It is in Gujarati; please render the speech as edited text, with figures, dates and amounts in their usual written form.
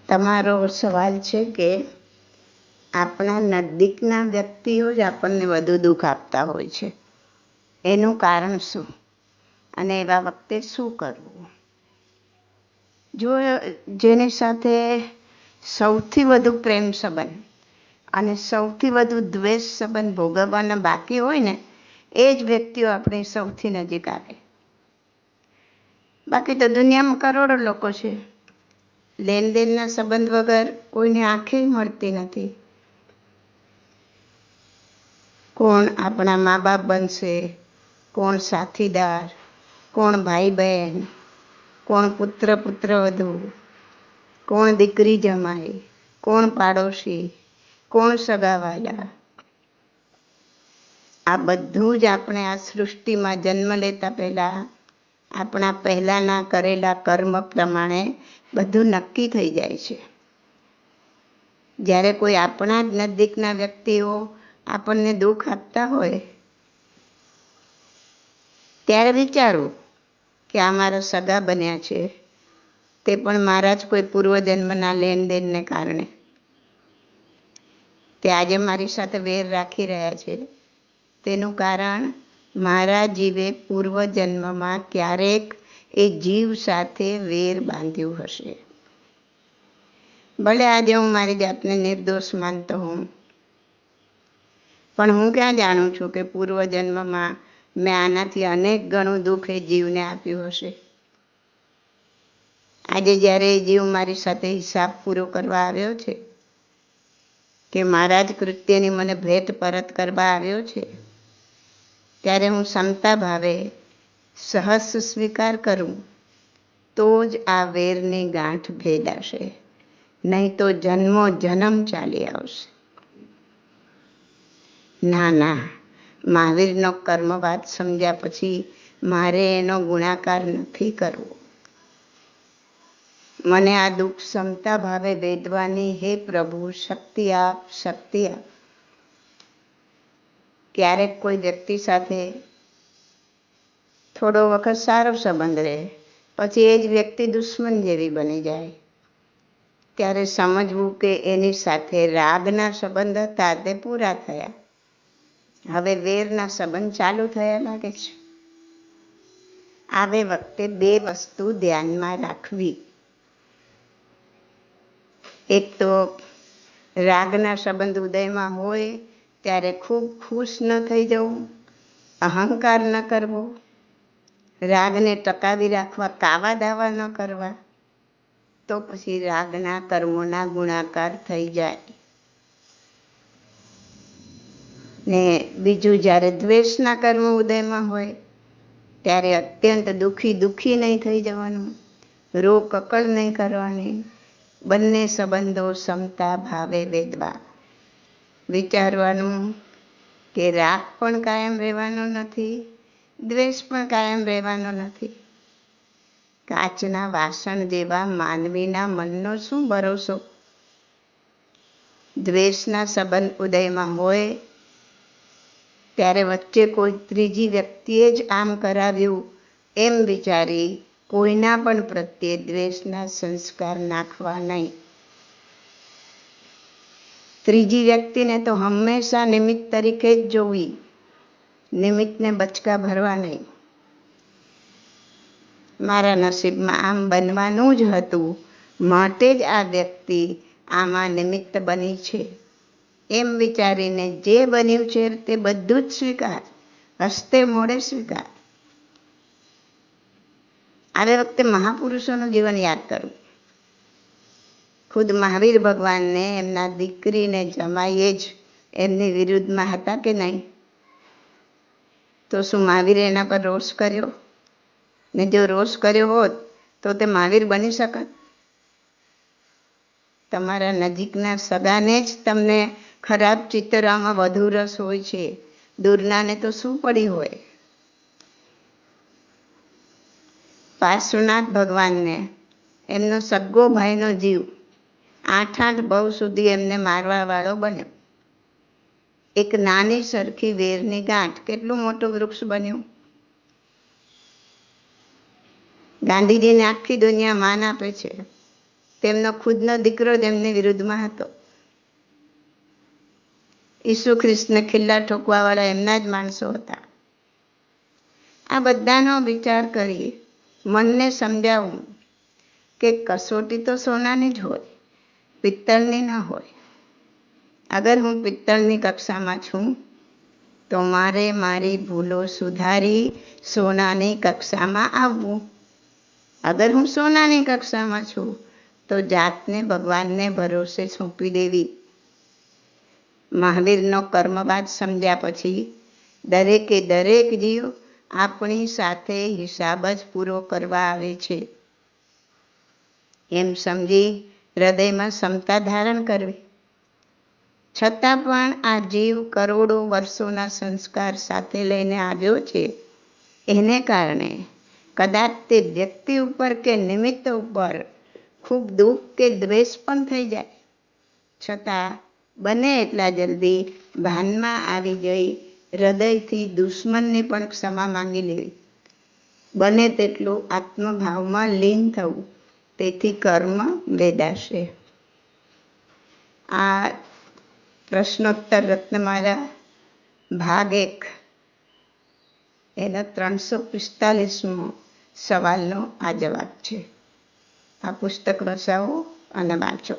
તમારો સવાલ છે કે આપણા નજીકના વ્યક્તિઓ જ આપણને વધુ દુઃખ આપતા હોય છે, એનું કારણ શું અને એવા વખતે શું કરવું? જો જેની સાથે સૌથી વધુ પ્રેમ સંબંધ અને સૌથી વધુ દ્વેષ સંબંધ ભોગવવાના બાકી હોય ને, એ જ વ્યક્તિઓ આપણી સૌથી નજીક આવે. બાકી તો દુનિયામાં કરોડો લોકો છે, લેનદેનના સંબંધ વગર કોઈને આંખે મળતી નથી. કોણ આપણા મા બાપ બનશે, કોણ સાથીદાર, કોણ ભાઈ બહેન, કોણ પુત્ર પુત્રવધુ, કોણ દીકરી જમાઈ, કોણ પાડોશી, કોણ સગાવાલા. આ બધું જ આપણે આ સૃષ્ટિમાં જન્મ લેતા પહેલાં આપણા પહેલાંના કરેલા કર્મ પ્રમાણે બધું નક્કી થઈ જાય છે. જ્યારે કોઈ આપણા જ નજીકના વ્યક્તિઓ આપણને દુઃખ આપતા હોય ત્યારે વિચારવું કે આ મારા સગા બન્યા છે, તે પણ મારા જ કોઈ પૂર્વજન્મના લેનદેનને કારણે. તે આજે મારી સાથે વેર રાખી રહ્યા છે, તેનું કારણ મારા જીવે પૂર્વજન્મમાં ક્યારેક એ જીવ સાથે વેર બાંધ્યું હશે. ભલે આજે હું મારી જાતને નિર્દોષ માનતો હું, પણ હું ક્યાં જાણું છું કે પૂર્વજન્મમાં મેં આનાથી અનેક ગણું દુઃખ એ જીવને આપ્યું હશે. આજે જ્યારે એ જીવ મારી સાથે હિસાબ પૂરો કરવા આવ્યો છે કે મારા જ કૃત્યની મને ભેટ પરત કરવા આવ્યો છે, ત્યારે હું ક્ષમતા ભાવે સહસ સ્વીકાર કરું તો જ આ વેરની ગાંઠ ભેદાશે, નહીં તો જન્મો જન્મ ચાલી આવશે. ના, મહાવીરનો કર્મવાદ સમજ્યા પછી મારે એનો ગુણાકાર નથી કરવો. મને આ દુઃખ ક્ષમતા ભાવે વેદવાની હે પ્રભુ શક્તિ આપ, શક્તિ આપ. ક્યારેક કોઈ વ્યક્તિ સાથે થોડો વખત સારો સંબંધ રહે, પછી એ જ વ્યક્તિ દુશ્મન જેવી બની જાય, ત્યારે સમજવું કે એની સાથે રાગના સંબંધ હતા તે પૂરા થયા, હવે વેરના સંબંધ ચાલુ થયા લાગે છે. આવે વખતે બે વસ્તુ ધ્યાનમાં રાખવી. એક તો રાગના સંબંધ ઉદયમાં હોય ત્યારે ખૂબ ખુશ ન થઈ જવું, અહંકાર ન કરવો, રાગને ટકાવી રાખવા કાવા દાવા ન કરવા, તો પછી રાગના કર્મોના ગુણાકાર થઈ જાય. ને બીજું, જ્યારે દ્વેષના કર્મ ઉદયમાં હોય ત્યારે અત્યંત દુઃખી નહીં થઈ જવાનું, રોકકળ નહીં કરવાની, બંને સંબંધો ક્ષમતા ભાવે વેદવા. વિચારવાનું કે રાગ પણ કાયમ રહેવાનો નથી, દ્વેષ પણ કાયમ રહેવાનો નથી. કાચના વાસણ જેવા માનવીના મનનો શું ભરોસો? દ્વેષના સંબંધ ઉદયમાં હોય ત્યારે વચ્ચે કોઈ ત્રીજી વ્યક્તિએ જ આમ કરાવ્યું એમ વિચારી કોઈના પણ પ્રત્યે દ્વેષના સંસ્કાર નાખવા નહીં. ત્રીજી વ્યક્તિને તો હંમેશા નિમિત્ત તરીકે જ જોવી, નિમિત્તને બચકા ભરવા નહીં. મારા નસીબમાં આમ બનવાનું જ હતું, માટે જ આ વ્યક્તિ આમાં નિમિત્ત બની છે, એમ વિચારીને જે બન્યું છે તે બધું જ સ્વીકાર, હસતે મોઢે સ્વીકાર. આવે વખતે મહાપુરુષોનું જીવન યાદ કરવું. ખુદ મહાવીર ભગવાનને એમના દીકરીને જમાઈએ જ એમની વિરુદ્ધમાં હતા કે નહીં? તો શું મહાવીરે એના પર રોષ કર્યો? ને જો રોષ કર્યો હોત તો તે મહાવીર બની શકત? તમારા નજીકના સગાને જ તમને ખરાબ ચિતરવામાં વધુ રસ હોય છે, દૂરનાને તો શું પડી હોય? પાર્શ્વનાથ ભગવાનને એમનો સગ્ગો ભાઈનો જીવ 8 ભવ સુધી એમને મારવા વાળો બન્યો. એક નાની સરખી વેરની ગાંઠ કેટલું મોટું વૃક્ષ બન્યું. ગાંધીજીને આખી દુનિયા માન આપે છે, તેમનો ખુદનો દીકરો જ એમની વિરુદ્ધમાં હતો. ઈસુ ખ્રિસ્તને ખિલ્લા ઠોકવાવાળા એમના જ માણસો હતા. આ બધાનો વિચાર કરી મનને સમજાવું કે કસોટી તો સોનાની જ હોય, પિત્તળની ન હોય. અગર હું પિત્તળની કક્ષામાં છું તો મારે મારી ભૂલો સુધારી સોનાની કક્ષામાં આવવું. અગર હું સોનાની કક્ષામાં છું તો જાતને ભગવાનને ભરોસે સોંપી દેવી. મહાવીરનો કર્મવાદ સમજ્યા પછી દરેકે દરેક જીવ આપણી સાથે હિસાબ જ પૂરો કરવા આવે છે એમ સમજી હૃદયમાં સમતા ધારણ કરવી. છતાં પણ આ જીવ કરોડો વર્ષોના સંસ્કાર સાથે લઈને આવ્યો છે. એને કારણે કદાચ તે વ્યક્તિ ઉપર કે નિમિત્ત ઉપર ખૂબ દુઃખ કે દ્વેષ પણ થઈ જાય. છતાં બને એટલા જલ્દી ભાનમાં આવી જઈ હૃદયથી દુશ્મનની પણ ક્ષમા માંગી લેવી. બને તેટલું આત્મભાવમાં લીન થવું. તેથી કર્મ વેદાશે. આ પ્રશ્નોત્તર રત્નમાળા ભાગ 1 એનો 345મો સવાલનો આ જવાબ છે. આ પુસ્તક વસાવો અને વાંચો.